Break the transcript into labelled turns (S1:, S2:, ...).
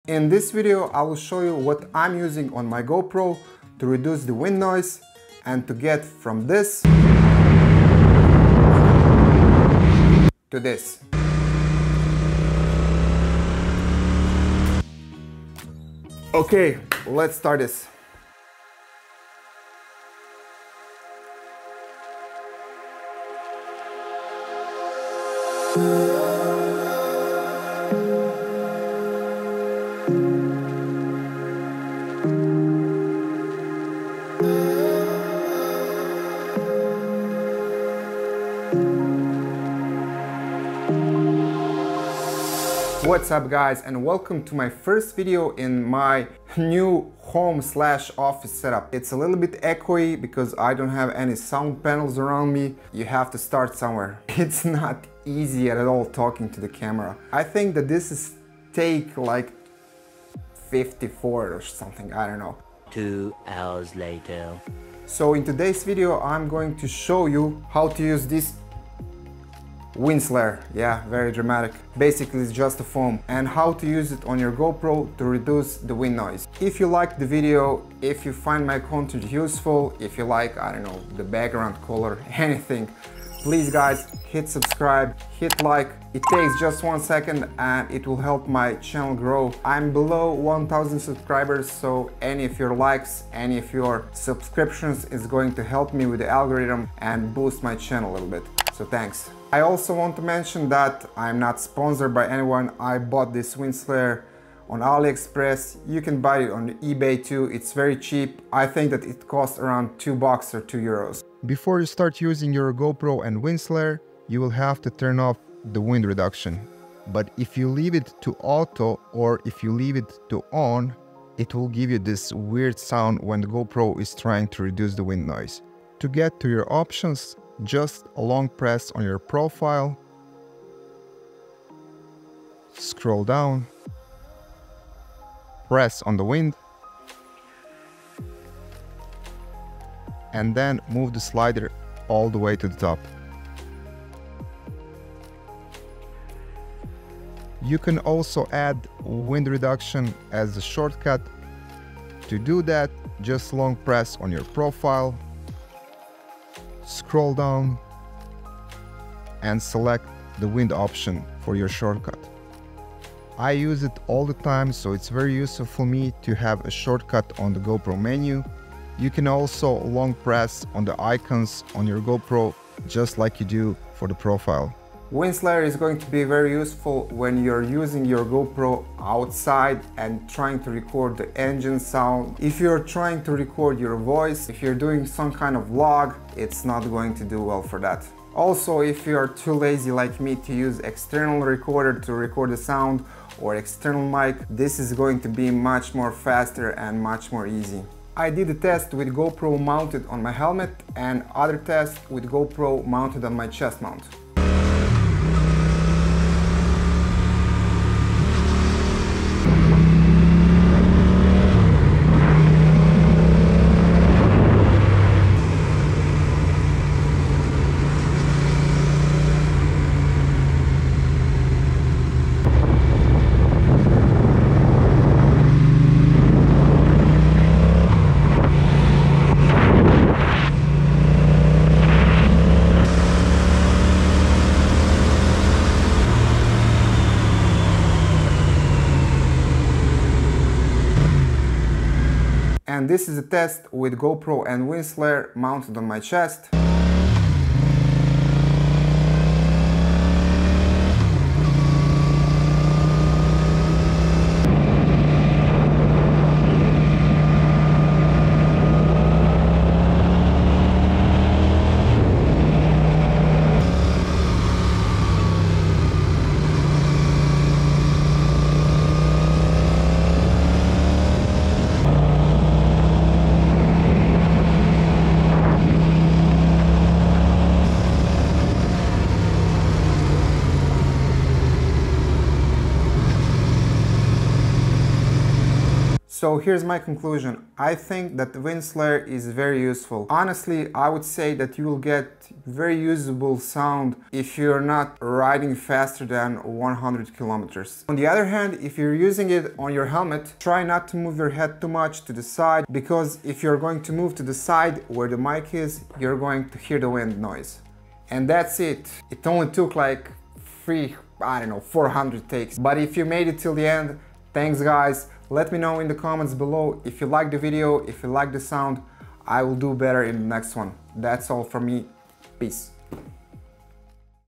S1: In this video, I will show you what I'm using on my GoPro to reduce the wind noise and to get from this to this. Okay, let's start this. What's up guys, and welcome to my first video in my new home/office setup. It's a little bit echoey because I don't have any sound panels around me. You have to start somewhere. It's not easy at all talking to the camera. I think that this is take like 54 or something, I don't know.
S2: 2 hours later.
S1: So in today's video I'm going to show you how to use this Windslayer. Yeah, very dramatic. Basically it's just a foam, and how to use it on your GoPro to reduce the wind noise. If you like the video, if you find my content useful, if you like, I don't know, the background color, anything, please guys hit subscribe, hit like. It takes just 1 second and it will help my channel grow. I'm below 1000 subscribers, so any of your likes, any of your subscriptions is going to help me with the algorithm and boost my channel a little bit. So thanks. I also want to mention that I'm not sponsored by anyone. I bought this Windslayer on AliExpress. You can buy it on eBay too. It's very cheap. I think that it costs around $2 or €2. Before you start using your GoPro and Windslayer, you will have to turn off the wind reduction. But if you leave it to auto or if you leave it to on, it will give you this weird sound when the GoPro is trying to reduce the wind noise. To get to your options, just a long press on your profile, scroll down, press on the wind, and then move the slider all the way to the top. You can also add wind reduction as a shortcut. To do that, just long press on your profile, scroll down and select the wind option for your shortcut. I use it all the time, so it's very useful for me to have a shortcut on the GoPro menu. You can also long press on the icons on your GoPro just like you do for the profile. Windslayer is going to be very useful when you're using your GoPro outside and trying to record the engine sound. If you're trying to record your voice, if you're doing some kind of vlog, it's not going to do well for that. Also, if you're too lazy like me to use external recorder to record the sound or external mic, this is going to be much more faster and much more easy. I did a test with GoPro mounted on my helmet and other test with GoPro mounted on my chest mount. And this is a test with GoPro and Windslayer mounted on my chest. So here's my conclusion. I think that the Windslayer is very useful. Honestly, I would say that you will get very usable sound if you're not riding faster than 100 kilometers. On the other hand, if you're using it on your helmet, try not to move your head too much to the side, because if you're going to move to the side where the mic is, you're going to hear the wind noise. And that's it. It only took like 400 takes. But if you made it till the end, thanks guys. Let me know in the comments below if you like the video, if you like the sound. I will do better in the next one. That's all from me. Peace.